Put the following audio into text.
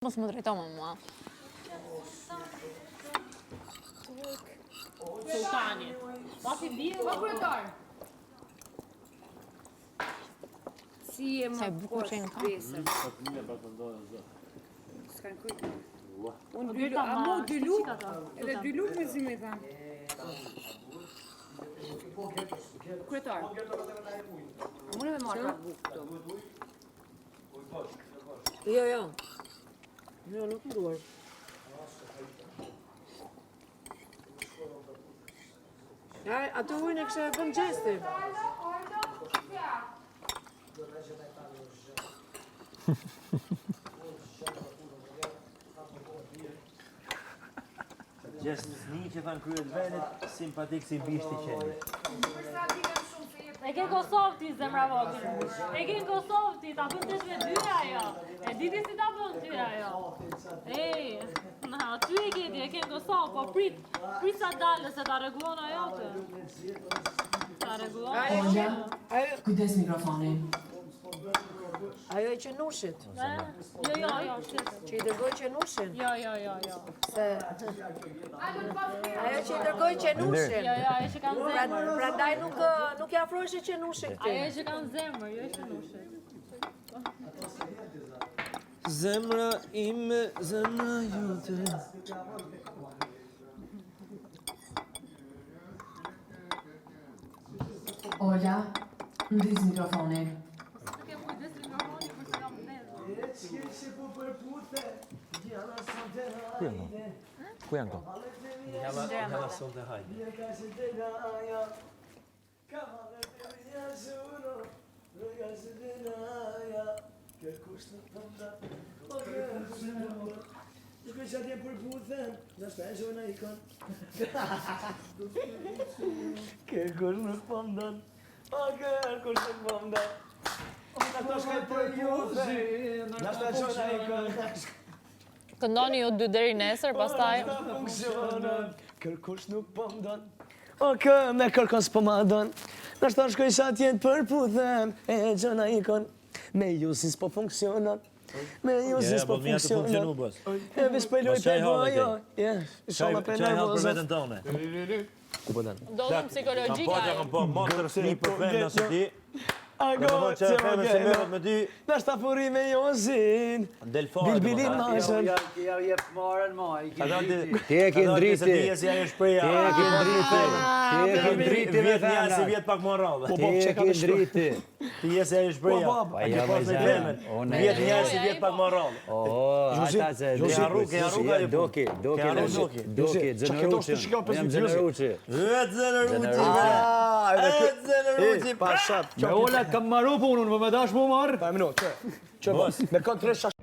Mos më drejto më mua. Sultani. Pasi bie, va kryetar. Si e më bukur që në pesën. S'kan kujtë. Unë dy Drejta a ma, mu dy lu, shti qika ta. edhe dy lu me zi me thamë. Kryetar. Unë me marrë ka bukë këto. Jo. Jo, nuk më duar. Ja, atë ujnë e kështë e bën gjesti. Gjestë një që thanë kryet venit, simpatik si bishti qenit. E ke Kosovë ti, zemra vogël. E ke Kosovë ti, ta bën tesh me dyra ajo. E diti si ta bën ty ajo. Ej, na, ty e ke ti, e ke Kosovë, po prit sa dalë se ta rregullon ajo të. Ta rregullon ajo. Kujdes mikrofoni. Ajo e qenushit. Jo, shtet. Që i dërgoj qenushin. Jo. Se... Ajo që i dërgoj qenushin. Jo, ajo që kanë zemër. Prandaj nuk i afrohesh qenushit këti. Ajo që kanë zemër, jo që nushit. Zemra ime, zemra jote. Ola, ndiz mikrofonin. Ku janë to? Jalla son të hajde. Shkoj që atje për puthen, në shpesho në ikon. Kërkush nuk po mdon, o kërkush nuk po mdon. Ato shkoj për puthen, në shpesho në ikon. Këndoni ju dy deri nesër, pastaj. Kërkush nuk po mdon, o me kërkon s'po ma don. Në shton shkoj që atje për puthen, e gjona ikon. Me ju si s'po funksionon. Me ju si s'po funksionon. E vish për loj për bojo. Qaj hapë për vetën tone. Ku po danë? Dodhëm psikologjika. Kam po monster sni për femën nëse ti. Ago, që femën se merët me ty. Në shtafuri me Jozin. Bilbilin mazën. Ja jep marën ma. Ti e ke ndriti. Ti e ke ndriti. Ti e ke ndriti me Vjet njerë si vjet pak më rradhe. Ti e ke ndriti. Ti je se ajo shpreja. Pa ja me zemë. Vjet njerë si vjet pak më rradhe. Ata se doki, zënëruqin. Jam zënëruqi. Zënëruqi. Me ola kam maru punun, më me dash mu marë. Pa e minutë, që me kanë 3